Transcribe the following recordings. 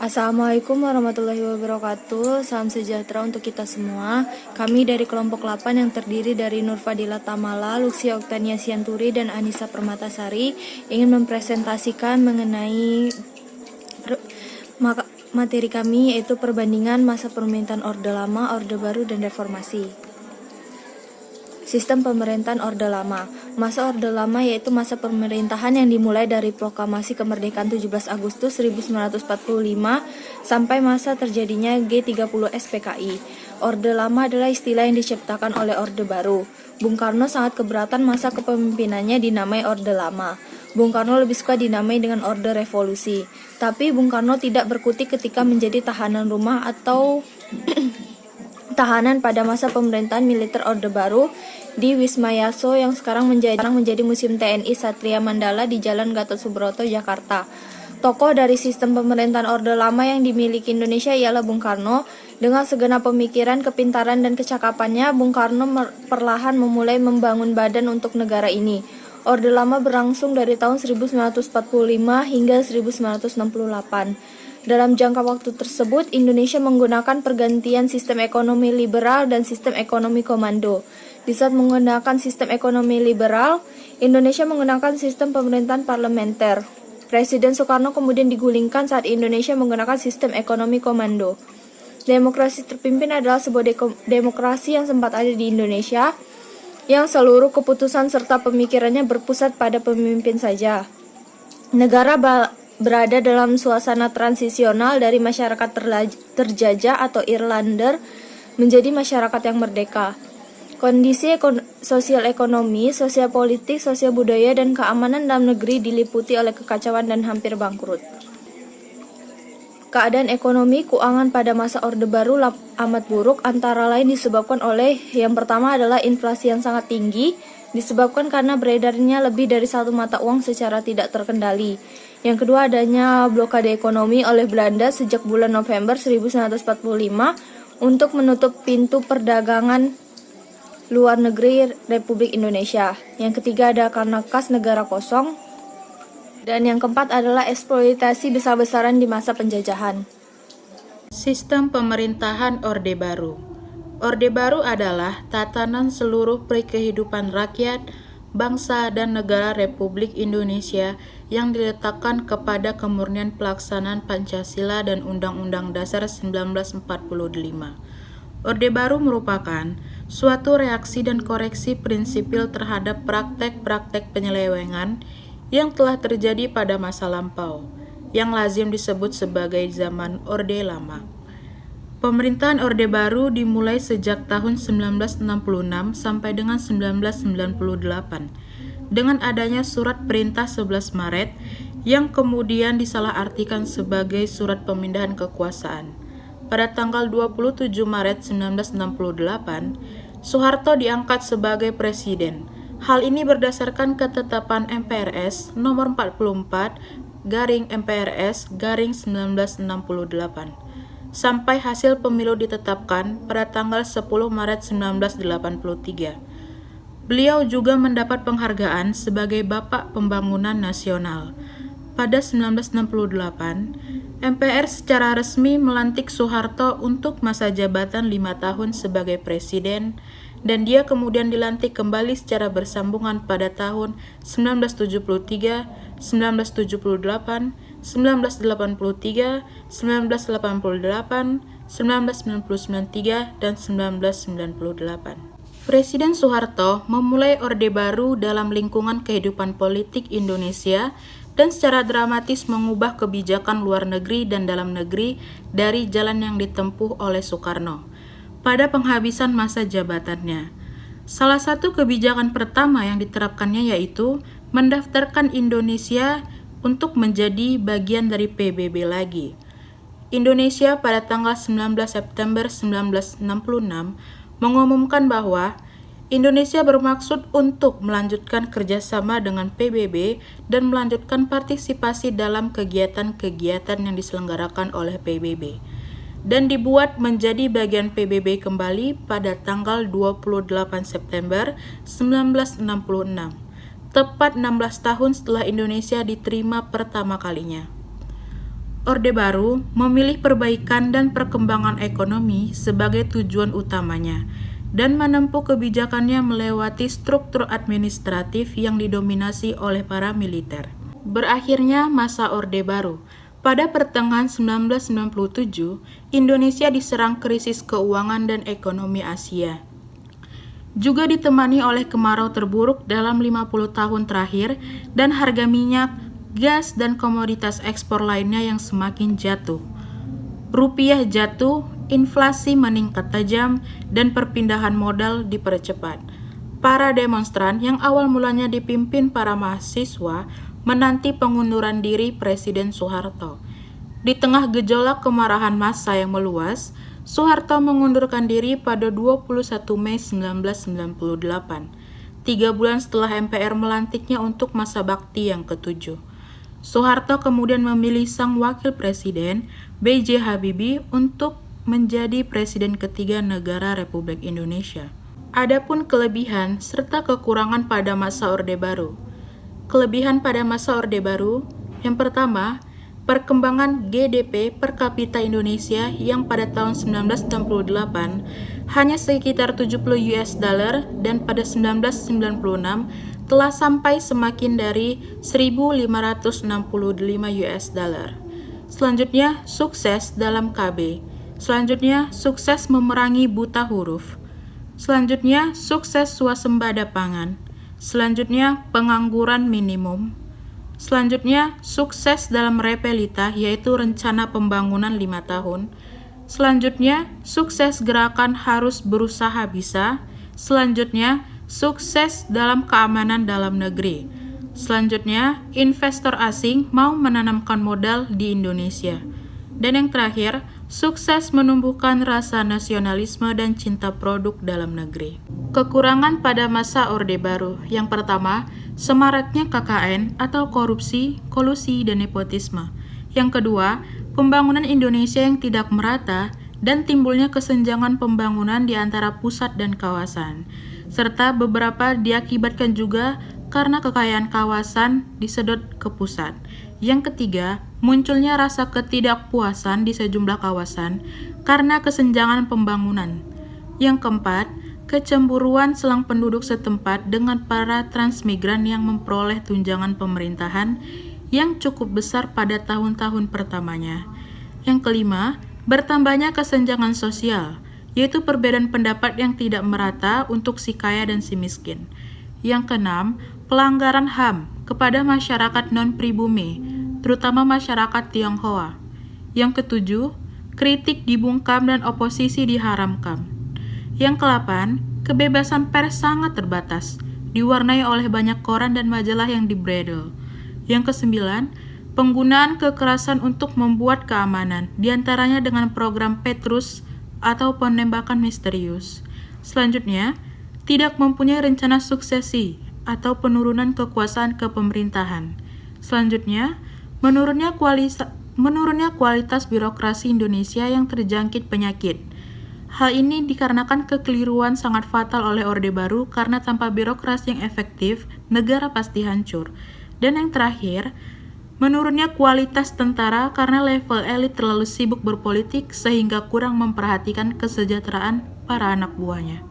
Assalamualaikum warahmatullahi wabarakatuh. Salam sejahtera untuk kita semua. Kami dari kelompok 8 yang terdiri dari Nur Fadila Tamala, Lucia Oktania Sianturi, dan Anissa Permatasari ingin mempresentasikan mengenai materi kami, yaitu perbandingan masa pemerintahan Orde Lama, Orde Baru, dan Reformasi. Sistem pemerintahan Orde Lama. Masa Orde Lama yaitu masa pemerintahan yang dimulai dari proklamasi kemerdekaan 17 Agustus 1945 sampai masa terjadinya G30 SPKI. Orde Lama adalah istilah yang diciptakan oleh Orde Baru. Bung Karno sangat keberatan masa kepemimpinannya dinamai Orde Lama. Bung Karno lebih suka dinamai dengan Orde Revolusi. Tapi Bung Karno tidak berkutik ketika menjadi tahanan rumah atau tahanan pada masa pemerintahan militer Orde Baru di Wisma Yaso yang sekarang menjadi Museum TNI Satria Mandala di Jalan Gatot Subroto, Jakarta. Tokoh dari sistem pemerintahan Orde Lama yang dimiliki Indonesia ialah Bung Karno. Dengan segenap pemikiran, kepintaran, dan kecakapannya, Bung Karno perlahan memulai membangun badan untuk negara ini. Orde Lama berlangsung dari tahun 1945 hingga 1968. Dalam jangka waktu tersebut, Indonesia menggunakan pergantian sistem ekonomi liberal dan sistem ekonomi komando. Di saat menggunakan sistem ekonomi liberal, Indonesia menggunakan sistem pemerintahan parlementer. Presiden Soekarno kemudian digulingkan saat Indonesia menggunakan sistem ekonomi komando. Demokrasi terpimpin adalah sebuah demokrasi yang sempat ada di Indonesia, yang seluruh keputusan serta pemikirannya berpusat pada pemimpin saja. Negara berada dalam suasana transisional dari masyarakat terjajah atau Irlander menjadi masyarakat yang merdeka. Kondisi sosial ekonomi, sosial politik, sosial budaya, dan keamanan dalam negeri diliputi oleh kekacauan dan hampir bangkrut. Keadaan ekonomi keuangan pada masa Orde Baru amat buruk, antara lain disebabkan oleh yang pertama adalah inflasi yang sangat tinggi, disebabkan karena beredarnya lebih dari satu mata uang secara tidak terkendali. Yang kedua, adanya blokade ekonomi oleh Belanda sejak bulan November 1945 untuk menutup pintu perdagangan luar negeri Republik Indonesia. Yang ketiga, ada karena kas negara kosong. Dan yang keempat adalah eksploitasi besar-besaran di masa penjajahan. Sistem pemerintahan Orde Baru. Orde Baru adalah tatanan seluruh kehidupan rakyat, bangsa, dan negara Republik Indonesia yang diletakkan kepada kemurnian pelaksanaan Pancasila dan Undang-Undang Dasar 1945. Orde Baru merupakan suatu reaksi dan koreksi prinsipil terhadap praktek-praktek penyelewengan yang telah terjadi pada masa lampau, yang lazim disebut sebagai zaman Orde Lama. Pemerintahan Orde Baru dimulai sejak tahun 1966 sampai dengan 1998 dengan adanya Surat Perintah 11 Maret yang kemudian disalahartikan sebagai Surat Pemindahan Kekuasaan. Pada tanggal 27 Maret 1968, Soeharto diangkat sebagai presiden. Hal ini berdasarkan ketetapan MPRS nomor 44/MPRS/1968. Sampai hasil pemilu ditetapkan pada tanggal 10 Maret 1983. Beliau juga mendapat penghargaan sebagai Bapak Pembangunan Nasional. Pada 1968, MPR secara resmi melantik Soeharto untuk masa jabatan 5 tahun sebagai presiden, dan dia kemudian dilantik kembali secara bersambungan pada tahun 1973, 1978, 1983, 1988, 1993, dan 1998. Presiden Soeharto memulai Orde Baru dalam lingkungan kehidupan politik Indonesia dan secara dramatis mengubah kebijakan luar negeri dan dalam negeri dari jalan yang ditempuh oleh Soekarno pada penghabisan masa jabatannya. Salah satu kebijakan pertama yang diterapkannya yaitu mendaftarkan Indonesia untuk menjadi bagian dari PBB lagi. Indonesia pada tanggal 19 September 1966 mengumumkan bahwa Indonesia bermaksud untuk melanjutkan kerjasama dengan PBB dan melanjutkan partisipasi dalam kegiatan-kegiatan yang diselenggarakan oleh PBB, dan dibuat menjadi bagian PBB kembali pada tanggal 28 September 1966, tepat 16 tahun setelah Indonesia diterima pertama kalinya. Orde Baru memilih perbaikan dan perkembangan ekonomi sebagai tujuan utamanya dan menempuh kebijakannya melewati struktur administratif yang didominasi oleh para militer. Berakhirnya masa Orde Baru. Pada pertengahan 1997, Indonesia diserang krisis keuangan dan ekonomi Asia. Juga ditemani oleh kemarau terburuk dalam 50 tahun terakhir dan harga minyak, gas, dan komoditas ekspor lainnya yang semakin jatuh. Rupiah jatuh, inflasi meningkat tajam, dan perpindahan modal dipercepat. Para demonstran yang awal mulanya dipimpin para mahasiswa menanti pengunduran diri Presiden Soeharto. Di tengah gejolak kemarahan massa yang meluas, Soeharto mengundurkan diri pada 21 Mei 1998, 3 bulan setelah MPR melantiknya untuk masa bakti yang ke-7. Soeharto kemudian memilih sang wakil presiden, B.J. Habibie, untuk menjadi presiden ketiga negara Republik Indonesia. Adapun kelebihan serta kekurangan pada masa Orde Baru. Kelebihan pada masa Orde Baru, yang pertama, perkembangan GDP per kapita Indonesia yang pada tahun 1968 hanya sekitar 70 US dollar dan pada 1996 telah sampai semakin dari 1.565 US dollar. Selanjutnya, sukses dalam KB. Selanjutnya, sukses memerangi buta huruf. Selanjutnya, sukses swasembada pangan. Selanjutnya, pengangguran minimum. Selanjutnya, sukses dalam Repelita, yaitu rencana pembangunan 5 tahun. Selanjutnya, sukses gerakan harus berusaha bisa. Selanjutnya, sukses dalam keamanan dalam negeri. Selanjutnya, investor asing mau menanamkan modal di Indonesia. Dan yang terakhir, sukses menumbuhkan rasa nasionalisme dan cinta produk dalam negeri. Kekurangan pada masa Orde Baru. Yang pertama, semaraknya KKN atau korupsi, kolusi, dan nepotisme. Yang kedua, pembangunan Indonesia yang tidak merata dan timbulnya kesenjangan pembangunan di antara pusat dan kawasan. Serta beberapa diakibatkan juga karena kekayaan kawasan disedot ke pusat. Yang ketiga, munculnya rasa ketidakpuasan di sejumlah kawasan karena kesenjangan pembangunan. Yang keempat, kecemburuan selang penduduk setempat dengan para transmigran yang memperoleh tunjangan pemerintahan yang cukup besar pada tahun-tahun pertamanya. Yang kelima, bertambahnya kesenjangan sosial, yaitu perbedaan pendapat yang tidak merata untuk si kaya dan si miskin. Yang keenam, pelanggaran HAM kepada masyarakat non-pribumi, terutama masyarakat Tionghoa. Yang ketujuh, kritik dibungkam dan oposisi diharamkan. Yang ke-8, kebebasan pers sangat terbatas, diwarnai oleh banyak koran dan majalah yang dibredel. Yang ke-9, penggunaan kekerasan untuk membuat keamanan, diantaranya dengan program Petrus atau penembakan misterius. Selanjutnya, tidak mempunyai rencana suksesi atau penurunan kekuasaan kepemerintahan. Selanjutnya, menurunnya kualitas birokrasi Indonesia yang terjangkit penyakit. Hal ini dikarenakan kekeliruan sangat fatal oleh Orde Baru karena tanpa birokrasi yang efektif, negara pasti hancur. Dan yang terakhir, menurunnya kualitas tentara karena level elit terlalu sibuk berpolitik sehingga kurang memperhatikan kesejahteraan para anak buahnya.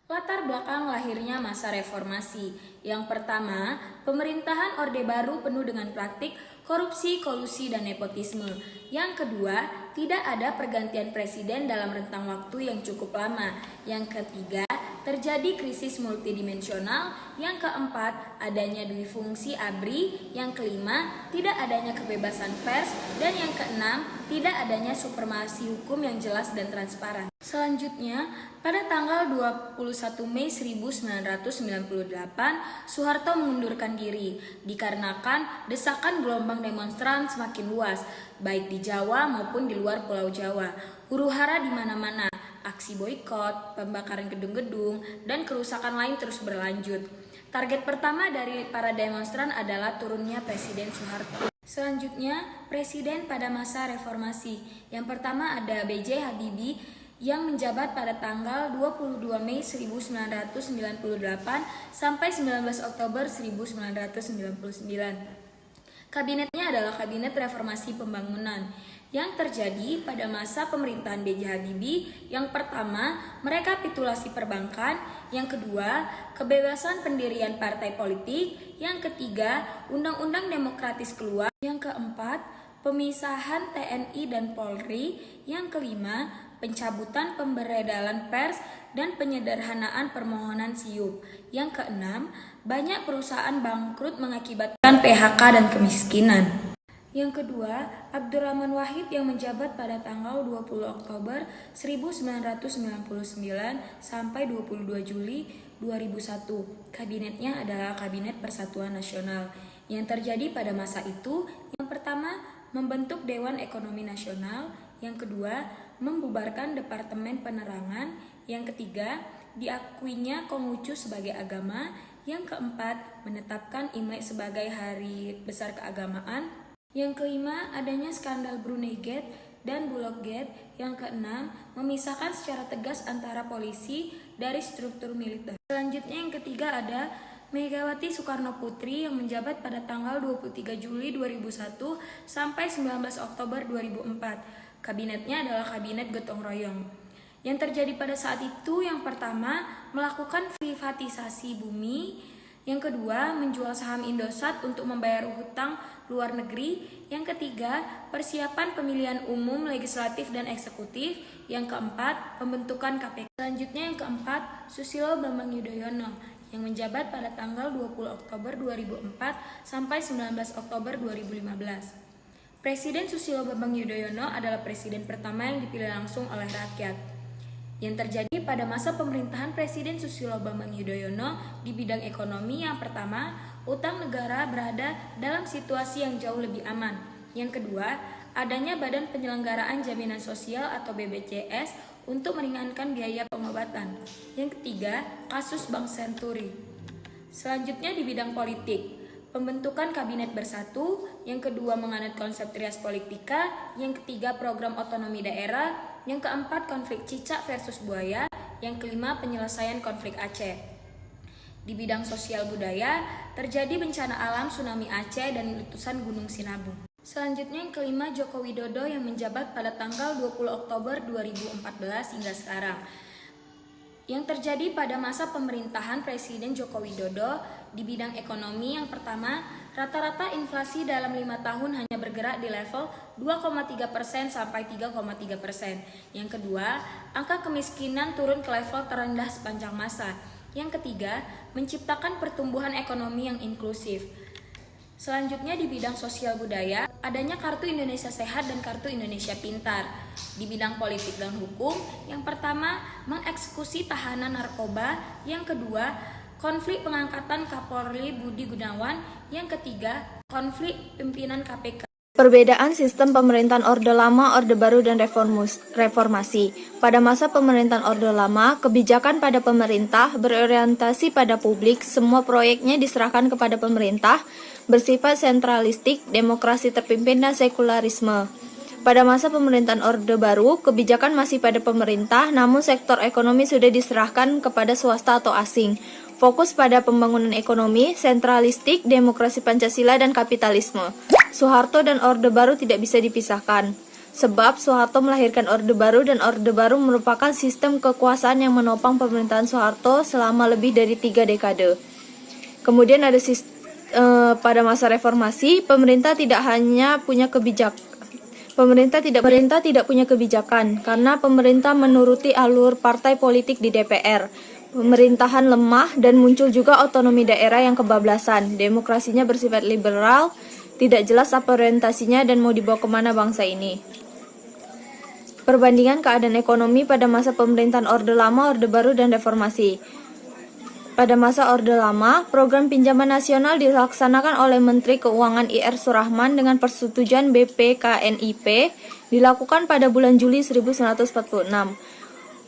Latar belakang lahirnya masa reformasi. Yang pertama, pemerintahan Orde Baru penuh dengan praktik korupsi, kolusi, dan nepotisme. Yang kedua, tidak ada pergantian presiden dalam rentang waktu yang cukup lama. Yang ketiga, terjadi krisis multidimensional. Yang keempat, adanya duifungsi ABRI. Yang kelima, tidak adanya kebebasan pers. Dan yang keenam, tidak adanya supremasi hukum yang jelas dan transparan. Selanjutnya, pada tanggal 21 Mei 1998, Soeharto mengundurkan diri dikarenakan desakan gelombang demonstran semakin luas, baik di Jawa maupun di luar Pulau Jawa. Huru-hara di mana-mana, aksi boikot, pembakaran gedung-gedung, dan kerusakan lain terus berlanjut. Target pertama dari para demonstran adalah turunnya Presiden Soeharto. Selanjutnya, presiden pada masa reformasi. Yang pertama ada B.J. Habibie yang menjabat pada tanggal 22 Mei 1998 sampai 19 Oktober 1999. Kabinetnya adalah Kabinet Reformasi Pembangunan yang terjadi pada masa pemerintahan B.J. Habibie. Yang pertama, merekapitulasi perbankan. Yang kedua, kebebasan pendirian partai politik. Yang ketiga, undang-undang demokratis keluar. Yang keempat, pemisahan TNI dan Polri. Yang kelima, pencabutan pemberedalan pers dan penyederhanaan permohonan SIUP. Yang keenam, banyak perusahaan bangkrut mengakibatkan PHK dan kemiskinan. Yang kedua, Abdurrahman Wahid yang menjabat pada tanggal 20 Oktober 1999 sampai 22 Juli 2001. Kabinetnya adalah Kabinet Persatuan Nasional. Yang terjadi pada masa itu, yang pertama, membentuk Dewan Ekonomi Nasional. Yang kedua, membubarkan Departemen Penerangan. Yang ketiga, diakuinya Konghucu sebagai agama. Yang keempat, menetapkan Imlek sebagai hari besar keagamaan. Yang kelima, adanya skandal Brunei Gate dan Bulog Gate. Yang keenam, memisahkan secara tegas antara polisi dari struktur militer. Selanjutnya yang ketiga ada Megawati Soekarno Putri yang menjabat pada tanggal 23 Juli 2001 sampai 19 Oktober 2004. Kabinetnya adalah Kabinet Gotong Royong. Yang terjadi pada saat itu, yang pertama, melakukan privatisasi bumi. Yang kedua, menjual saham Indosat untuk membayar hutang luar negeri. Yang ketiga, persiapan pemilihan umum, legislatif, dan eksekutif. Yang keempat, pembentukan KPK. Selanjutnya yang keempat, Susilo Bambang Yudhoyono yang menjabat pada tanggal 20 Oktober 2004 sampai 19 Oktober 2015. Presiden Susilo Bambang Yudhoyono adalah presiden pertama yang dipilih langsung oleh rakyat. Yang terjadi pada masa pemerintahan Presiden Susilo Bambang Yudhoyono di bidang ekonomi, yang pertama, utang negara berada dalam situasi yang jauh lebih aman. Yang kedua, adanya Badan Penyelenggaraan Jaminan Sosial atau BPJS untuk meringankan biaya pengobatan. Yang ketiga, kasus Bank Senturi. Selanjutnya di bidang politik, pembentukan kabinet bersatu. Yang kedua, menganut konsep trias politika. Yang ketiga, program otonomi daerah. Yang keempat, konflik cicak versus buaya. Yang kelima, penyelesaian konflik Aceh. Di bidang sosial budaya, terjadi bencana alam tsunami Aceh dan letusan Gunung Sinabung. Selanjutnya yang kelima, Joko Widodo yang menjabat pada tanggal 20 Oktober 2014 hingga sekarang. Yang terjadi pada masa pemerintahan Presiden Joko Widodo di bidang ekonomi, yang pertama, rata-rata inflasi dalam 5 tahun hanya bergerak di level 2,3% sampai 3,3%. Yang kedua, angka kemiskinan turun ke level terendah sepanjang masa. Yang ketiga, menciptakan pertumbuhan ekonomi yang inklusif. Selanjutnya di bidang sosial budaya, adanya Kartu Indonesia Sehat dan Kartu Indonesia Pintar. Di bidang politik dan hukum, yang pertama, mengeksekusi tahanan narkoba. Yang kedua, konflik pengangkatan Kapolri Budi Gunawan. Yang ketiga, konflik pimpinan KPK. Perbedaan sistem pemerintahan Orde Lama, Orde Baru, dan reformasi. Pada masa pemerintahan Orde Lama, kebijakan pada pemerintah berorientasi pada publik, semua proyeknya diserahkan kepada pemerintah, bersifat sentralistik, demokrasi terpimpin, dan sekularisme. Pada masa pemerintahan Orde Baru, kebijakan masih pada pemerintah, namun sektor ekonomi sudah diserahkan kepada swasta atau asing. Fokus pada pembangunan ekonomi, sentralistik, demokrasi Pancasila, dan kapitalisme. Soeharto dan Orde Baru tidak bisa dipisahkan. Sebab Soeharto melahirkan Orde Baru dan Orde Baru merupakan sistem kekuasaan yang menopang pemerintahan Soeharto selama lebih dari 3 dekade. Kemudian ada pada masa reformasi, pemerintah tidak punya kebijakan karena pemerintah menuruti alur partai politik di DPR. Pemerintahan lemah dan muncul juga otonomi daerah yang kebablasan. Demokrasinya bersifat liberal, tidak jelas apa orientasinya dan mau dibawa kemana bangsa ini. Perbandingan keadaan ekonomi pada masa pemerintahan Orde Lama, Orde Baru, dan reformasi. Pada masa Orde Lama, program pinjaman nasional dilaksanakan oleh Menteri Keuangan IR Surahman dengan persetujuan BPKNIP dilakukan pada bulan Juli 1946.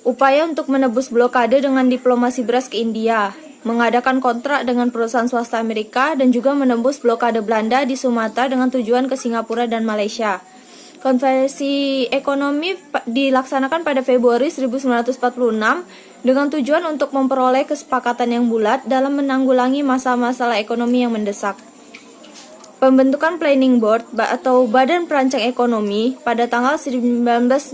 Upaya untuk menebus blokade dengan diplomasi beras ke India, mengadakan kontrak dengan perusahaan swasta Amerika, dan juga menembus blokade Belanda di Sumatera dengan tujuan ke Singapura dan Malaysia. Konferensi ekonomi dilaksanakan pada Februari 1946 dengan tujuan untuk memperoleh kesepakatan yang bulat dalam menanggulangi masalah-masalah ekonomi yang mendesak. Pembentukan Planning Board atau Badan Perancang Ekonomi pada tanggal 19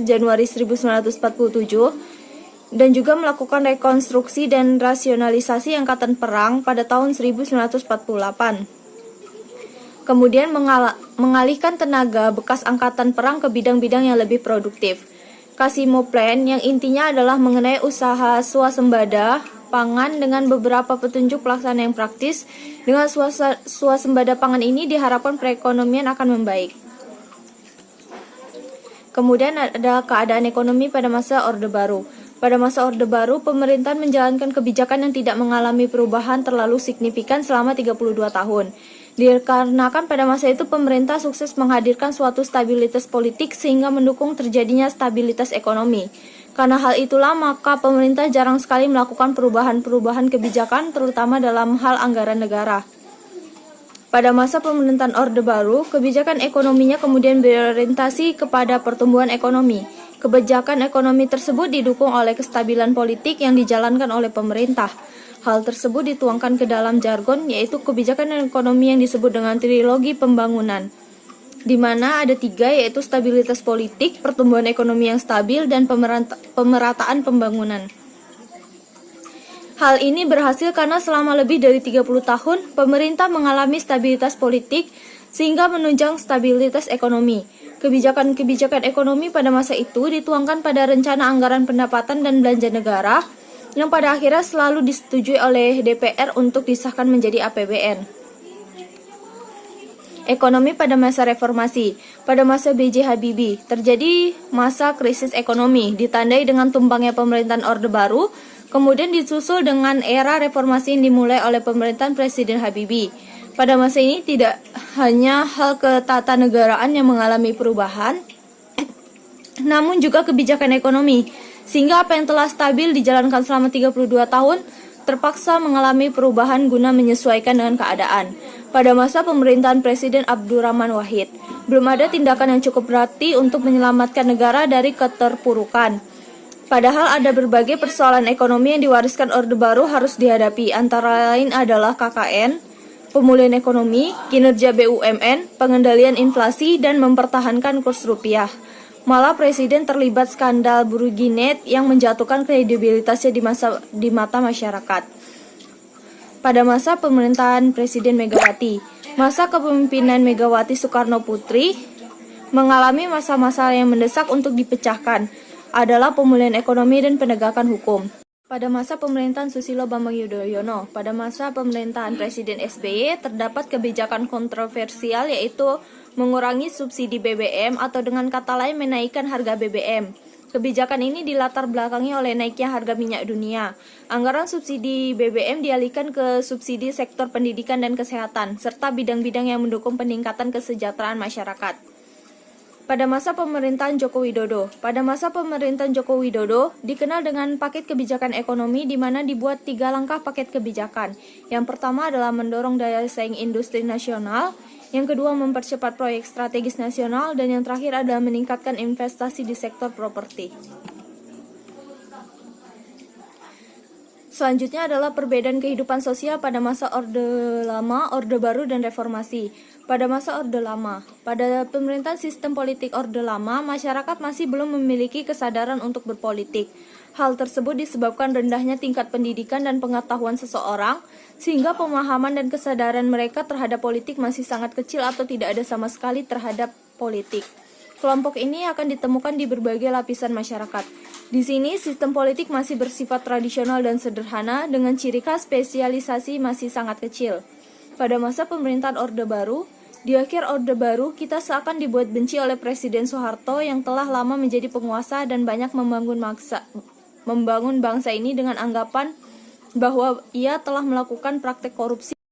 Januari 1947 dan juga melakukan rekonstruksi dan rasionalisasi Angkatan Perang pada tahun 1948. Kemudian mengalihkan tenaga bekas Angkatan Perang ke bidang-bidang yang lebih produktif. Casimo Plan yang intinya adalah mengenai usaha swasembada pangan dengan beberapa petunjuk pelaksanaan yang praktis. Dengan swasembada pangan ini diharapkan perekonomian akan membaik. Kemudian ada keadaan ekonomi pada masa Orde Baru. Pada masa Orde Baru, pemerintahan menjalankan kebijakan yang tidak mengalami perubahan terlalu signifikan selama 32 tahun. Dikarenakan pada masa itu pemerintah sukses menghadirkan suatu stabilitas politik sehingga mendukung terjadinya stabilitas ekonomi. Karena hal itulah maka pemerintah jarang sekali melakukan perubahan-perubahan kebijakan terutama dalam hal anggaran negara. Pada masa pemerintahan Orde Baru, kebijakan ekonominya kemudian berorientasi kepada pertumbuhan ekonomi. Kebijakan ekonomi tersebut didukung oleh kestabilan politik yang dijalankan oleh pemerintah. Hal tersebut dituangkan ke dalam jargon yaitu kebijakan ekonomi yang disebut dengan trilogi pembangunan, di mana ada 3 yaitu stabilitas politik, pertumbuhan ekonomi yang stabil, dan pemerataan pembangunan. Hal ini berhasil karena selama lebih dari 30 tahun pemerintah mengalami stabilitas politik sehingga menunjang stabilitas ekonomi. Kebijakan-kebijakan ekonomi pada masa itu dituangkan pada rencana anggaran pendapatan dan belanja negara yang pada akhirnya selalu disetujui oleh DPR untuk disahkan menjadi APBN. Ekonomi pada masa reformasi. Pada masa B.J. Habibie, terjadi masa krisis ekonomi, ditandai dengan tumbangnya pemerintahan Orde Baru, kemudian disusul dengan era reformasi yang dimulai oleh pemerintahan Presiden Habibie. Pada masa ini tidak hanya hal ketatanegaraan yang mengalami perubahan, namun juga kebijakan ekonomi, sehingga apa yang telah stabil dijalankan selama 32 tahun, terpaksa mengalami perubahan guna menyesuaikan dengan keadaan. Pada masa pemerintahan Presiden Abdurrahman Wahid, belum ada tindakan yang cukup berarti untuk menyelamatkan negara dari keterpurukan. Padahal ada berbagai persoalan ekonomi yang diwariskan Orde Baru harus dihadapi, antara lain adalah KKN, pemulihan ekonomi, kinerja BUMN, pengendalian inflasi, dan mempertahankan kurs rupiah. Malah Presiden terlibat skandal Burginet yang menjatuhkan kredibilitasnya di mata masyarakat. Pada masa pemerintahan Presiden Megawati, masa kepemimpinan Megawati Soekarno Putri mengalami masa-masa yang mendesak untuk dipecahkan, adalah pemulihan ekonomi dan penegakan hukum. Pada masa pemerintahan Susilo Bambang Yudhoyono, pada masa pemerintahan Presiden SBY terdapat kebijakan kontroversial yaitu mengurangi subsidi BBM atau dengan kata lain menaikkan harga BBM. Kebijakan ini dilatar belakangi oleh naiknya harga minyak dunia. Anggaran subsidi BBM dialihkan ke subsidi sektor pendidikan dan kesehatan, serta bidang-bidang yang mendukung peningkatan kesejahteraan masyarakat. Pada masa pemerintahan Joko Widodo. Pada masa pemerintahan Joko Widodo dikenal dengan paket kebijakan ekonomi di mana dibuat 3 langkah paket kebijakan. Yang pertama adalah mendorong daya saing industri nasional, yang kedua mempercepat proyek strategis nasional, dan yang terakhir adalah meningkatkan investasi di sektor properti. Selanjutnya adalah perbedaan kehidupan sosial pada masa Orde Lama, Orde Baru, dan Reformasi. Pada masa Orde Lama, pada pemerintahan sistem politik Orde Lama, masyarakat masih belum memiliki kesadaran untuk berpolitik. Hal tersebut disebabkan rendahnya tingkat pendidikan dan pengetahuan seseorang, sehingga pemahaman dan kesadaran mereka terhadap politik masih sangat kecil atau tidak ada sama sekali terhadap politik. Kelompok ini akan ditemukan di berbagai lapisan masyarakat. Di sini, sistem politik masih bersifat tradisional dan sederhana dengan ciri khas spesialisasi masih sangat kecil. Pada masa pemerintahan Orde Baru, di akhir Orde Baru, kita seakan dibuat benci oleh Presiden Soeharto yang telah lama menjadi penguasa dan banyak membangun bangsa ini dengan anggapan bahwa ia telah melakukan praktek korupsi